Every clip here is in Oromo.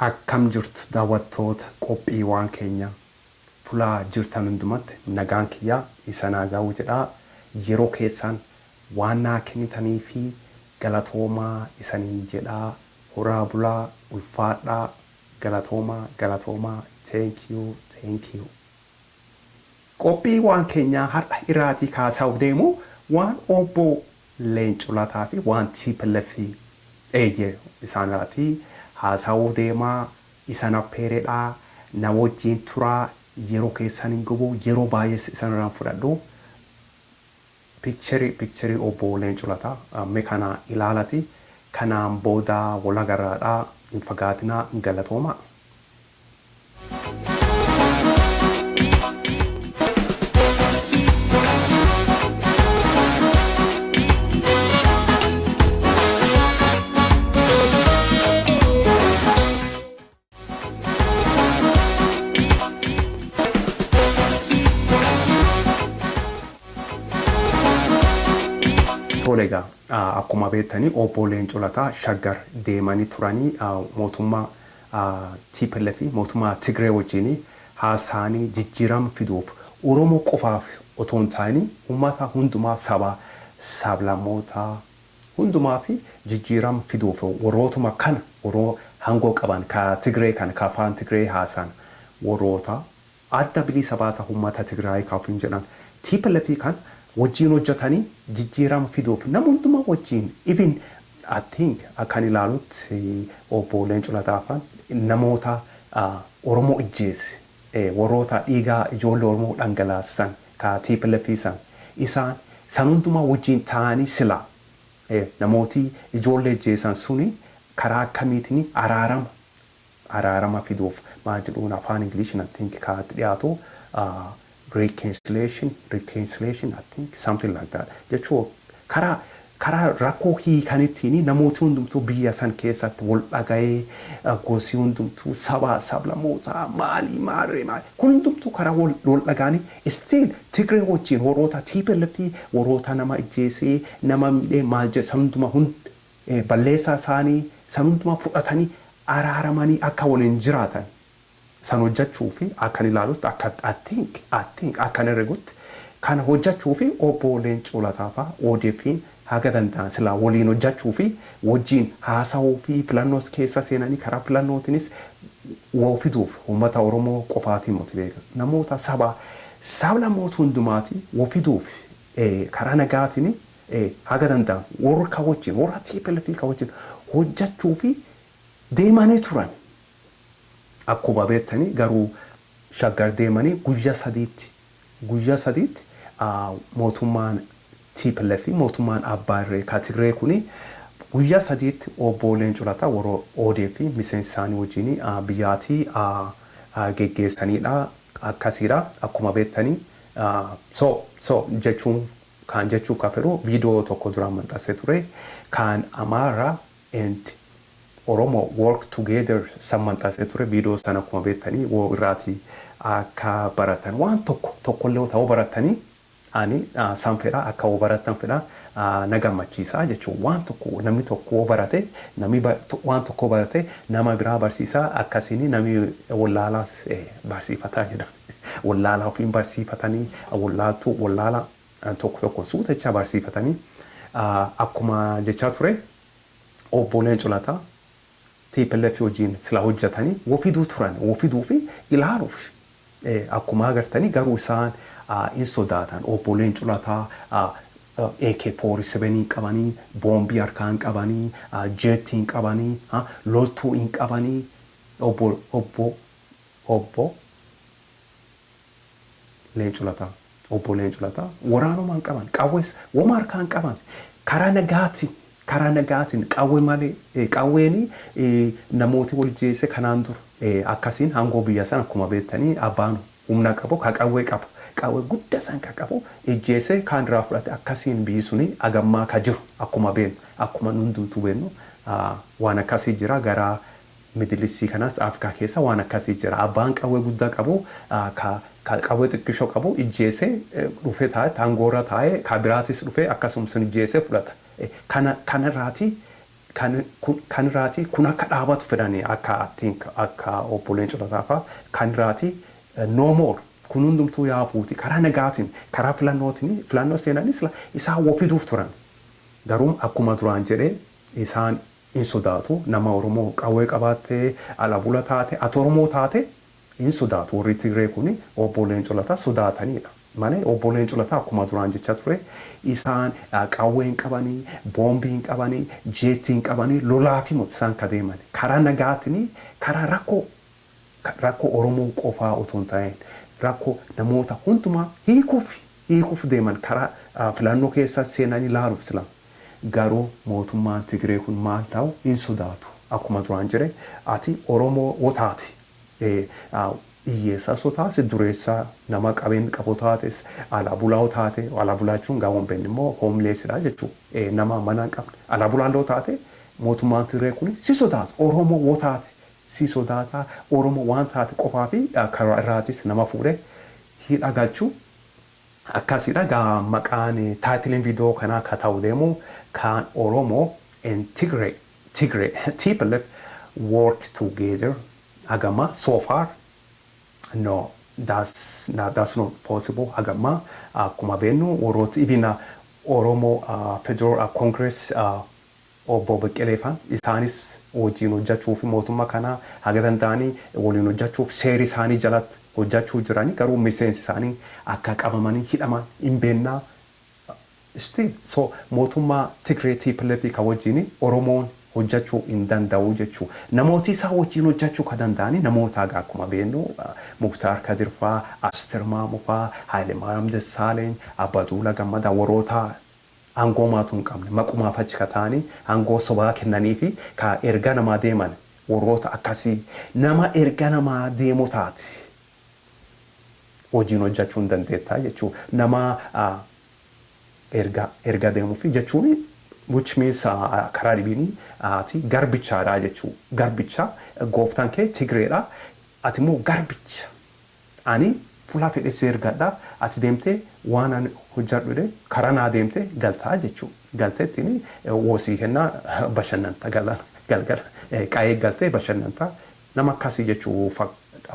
Akkam jirtu daawwattoota qophii waan keenya fulaa jirtan hundumatti nagaan kiyyaa isa naagaa'u jedhaa yeroo keessan waan naa kennitanii fi galatoomaa isaniin jedhaa horaa bulaa ulfaadhaa galatoomaa thank you. Qophii waan keenyaa har'a irraatii kaasaaf deemu waan obbo Leencoo Lataa fi waan TPLF eeyyee isaanirraatii haasawuu deemaa isan appeeredhaa na wajjin turaa yeroo keessan hin gubu yeroo baay'ees isanirraan fudhadhu picturii obbo Leencoo Lataa mee kana ilaalati kanaan booda wal agarraadhaa hin fagaatinaa galatoomaa. Tolega akkuma beektanii obbo Leencoo Lataa Shaggar deemanii turanii mootummaa TPLF mootummaa Tigree wajjin haasaanii jijjiirama fiduuf Oromoo qofaaf otoo hin taane uummata hundumaa sablammoota hundumaa fi jijjiirama fiduuf warrootuma kana warroo hangoo qaban ka Tigree kan ka afaan Tigree haasan warroota adda bilisa baasa uummata Tigraay kaafin jedhan TPLF kan wajjin hojjetanii jijjiirama fiduuf nama hundumaa wajjin even I think akkan ilaalutti obbo Leencoo Lataa namoota Oromoo ijjeesse warroota dhiigaa ijoollee Oromoo dhangalaasan ka TPLF isaan san hundumaa wajjin ta'anii sila namooti ijoollee ijjeessan suni karaa akkamiitiin araarama fiduuf maal jedhuun afaan Ingiliishiin I think kaatti dhiyaatu reconciliation I think something like that jechuun karaa rakkoo hiikanittiin namooti hundumtuu biyya san keessatti wal dhaga'ee gosi hundumtuu sablammoota maali kun hundumtuu karaa wal dhaga'anii still Tigree wajjin warroota TPLF warroota nama ijjeesee nama miidhee maal jedhe san hundumaa balleessaa isaanii san hundumaa fudhatanii araaramanii akka waliin jiraatan san hojjechuu fi akkan ilaalutti akka I think akkan herregutti kana hojjechuu fi obbo Leencoo Lataa ODP'n haga danda'an sila waliin hojjechuu fi wajjin haasawuu fi filannoos keessa seenanii karaa filannootinis waa fiduuf uummata Oromoo qofaatiin motiveeka namoota sablammoota hundumaati waa fiduuf karaa nagaatiin haga danda'an warra wajjin warra TPLF wajjin hojjechuu fi deemanii turan. Akkuma beektanii garuu Shaggar deemanii guyyaa sadiitti mootummaan TPLF mootummaan abbaa irree ka Tigree kuni guyyaa sadiitti obbo Leencoo Lataa warra ODP miseensa isaanii wajjin biyyaatii geggeessanidha akkasiidha akkuma beektanii jechuun kan jechuu kaferuu viidiyoo tokko duraan maxxansee ture kan Amaaraa and Oromo work together sammantaasee ture viidiyoo sana akkuma beektanii woo irraati akka baratan waan tokkollee ta'uu baratanii ani sanfedha akka woo baratan fedha na gammachiisaa jechuun waan tokko namni tokko barate namni waan tokko barate nama biraa barsiisaa akkasiin namni wallaalaas barsiifataa jira wallaalaa ofiin barsiifatanii wallaala tokko suutachaa barsiifatanii akkuma jechaa ture obbo Leencoo Lataa TPLF wajjin sila hojjetanii wofiduu fi ilaaluuf akkuma agartanii garuu isaan in sodaatan obbo Leencoo Lataa AK-47 qabanii boombii harkaan qabanii jeetiin qabanii loltuu in qabanii obbo Leencoo Lataa waraanumaan qaban qawwees wama harkaan qaban karaa nagaatiin qawwee malee qawweeni namooti wal jeesse kanaan dur akkasiin hangoo biyya san akkuma beektanii abbaan humna qabu ka qawwee qaba qawwee guddaa san ka qabu ijjeesse kan irraa fudhate akkasiin biyyi suni agammaa ka jiru akkuma hundumtuu beennu waan akkasii jira gara Midilisii kanas Afrikaa keessa waan akkasii jira abbaan qawwee guddaa qabu qawwee xiqqishoo qabu ijjeesse dhufee taa'e tangoora taa'e ka biraatis dhufee akkasuma sun ijjeesse fudhata. Kana raati kan irraati kun akka dhaabatu fedhanii akka obboleen culataa kan irraati no more kun hundumtuu yaafuuti karaa nagaatiin karaa filannoo seenanis isaan wafiduuf turan garuu akkuma duraan jedhee isaan in sodaatu nama Oromoo qawwee qabaattee ala bula taate ati Oromoo taate in sodaatu warri Tigree kuni obboleen culataa sodaatanidha. Malee obboleen culataa akkuma duraan jechaa ture isaan qawween qabanii boombiin qabanii jeettiin qabanii lolaafi isaan kadeeman karaa nagaatiin karaa rakkoo Oromoo qofaa otoo hin ta'in rakkoo namoota hundumaa hiikuuf deeman karaa filannoo keessa seenanii ilaaluuf silam garuu mootummaan Tigree kun maal ta'u hin sodaatu akkuma duraan jedhe ati Oromoo wotaati. Hiyyeessa sotaasi dureessaa nama qabeen qabu taates ala bulaa taate ala bulaachuun gaawwan benni immoo hoomleessidha jechuudha nama mana hin qabne ala bulaallee taate mootummaan Tigree kun si sodaatu Oromoo wotaati si sodaata Oromoo waan taate qofaa fi karaa irraatis nama fuudhee hidha galchuu akkasidha gaa maqaan taayitiliin viidiyoo kanaa akka ta'u deemu kan Oromoo and Tigray people work together agama so far no that's not possible agama akkuma beenu warrooti even Oromo Federal Congress obbo Beqqeleefan isaanis wajjin hojjechuuf mootummaa kana haga danda'anii waliin hojjechuuf seera isaanii jalatti hojjechuu jiranii garuu miseensi isaanii akka qabamanii hidhaman hin beennaa still so mootummaa Tigree TPLF ka wajjin Oromoon hojjechuu hin danda'u jechuu namooti isaa wajjin hojjechuu ka danda'anii namoota akkuma beenu Muktaar Kadir faa Aster Maamuu faa Hayilemaariyaam Dassaaleny Abbaduula Gammadaa warroota aangoo maatuu hin qabne maqumaaf achi ka ta'anii aangoo sobaa kennanii fi ka erga namaa deeman warroota akkasii nama erga namaa deemu taate wajjin hojjechuu hin dandeettaa jechuu nama erga deemuu fi jechuun which means karaa dhibiin ati garbichaadha jechuu garbicha gooftaan kee Tigreedha ati immoo garbicha ani fuula fedhee ergadha ati deemtee waan ani hojjedhu karaa naa deemtee galtaa jechuu galteettiin woosii kennaa bashannanta galgala qaayee galtee bashannanta nama akkasii jechuu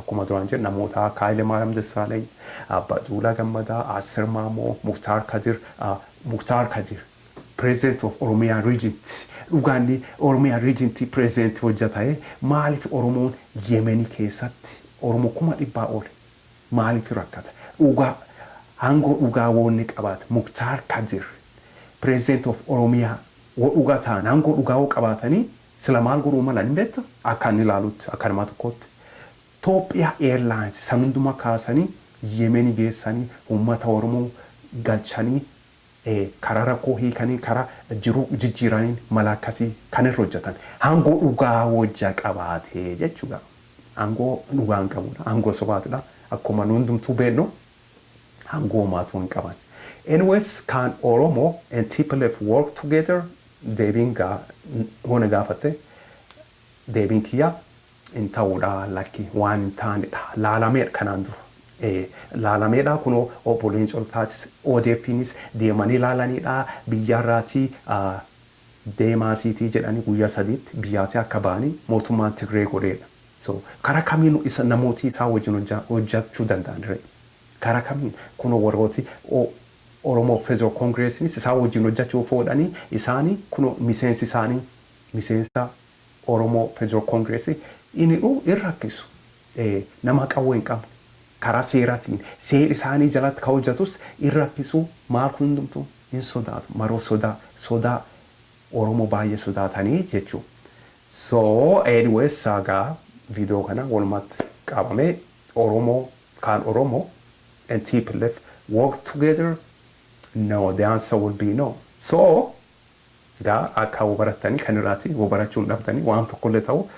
akkuma duraan jedhe namoota akka Hayilemaariyaam Dassaaleny Abbaduula Gammadaa Aster Maamuu Muktaar Kadir President of Oromia Region dhugaanni Oromia Region President hojjetae maaliif Oromoon Yemenii keessatti Oromoo 100 ol maaliif rakkata aangoo dhugaa woonni qabaate Muktaar Kadir President of Oromia dhugaa ta'an aangoo dhugaa qabaatanii sila maal godhuu mala hin beekta akka inni ilaalutti akka nama tokkotti Itoophiyaa Airlines sanunduma kaasanii Yemenii geessanii uummata Oromoo galchanii karaa rakkoo hiikanii karaa jiruu jijjiiraniin mala akkasii kan irra hojjetan aangoo dhugaa wajja qabaatee jechuudha aangoo dhugaa hin qabudha aangoo sobaatidha akkuma nu hundumtuu beeknu aangoo maatuu hin qaban anyways kan Oromoo and TPLF work together deebiin hona gaafatte deebiin kiyya in ta'uudha lakki waan hin taanedha laalameedha kanaan dura laalameedha kuno obboleen coltaatis ODPnis deemanii laalaniidha biyyarraatii deemaasiitii jedhanii guyyaa sadiitti biyyaatii akka ba'anii mootummaan Tigree godheedha so karaa kamiin isa namooti isaa wajjin hojjechuu danda'an karaa kamiin kuno warrooti Oromoo Federal Congressnis isaa wajjin hojjechuu foodhanii isaanii kuno miseensa Oromoo Federal Congress inni irrakkisu nama qawwee hin qabu karaa seeraatiin seera isaanii jalatti ka hojjetus irrakkisu maal hundumtu hin sodaatu maroo sodaa Oromoo baay'ee sodaatanii jechuu so anyways sagaa viidiyoo kana walumatti qabamee Oromoo and TPLF work together no the answer will be no so akka wabarattanii kan irraati wabarachuun dhabdanii waan tokkollee ta'u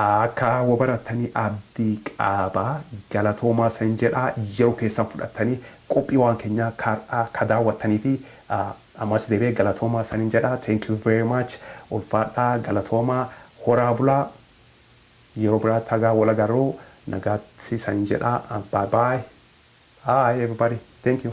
akka wabarattanii abdii qabaa galatoomaa san jedhaa yeroo keessan fudhattanii qophii waan keenyaa ka daawwattanii fi ammas deebi'ee galatoomaa san jedhaa thank you very much ulfaadhaa galatoomaa horaa bulaa yeroo biraatti hagaa wal agarruu nagaatti san jedhaa bye bye hi everybody thank you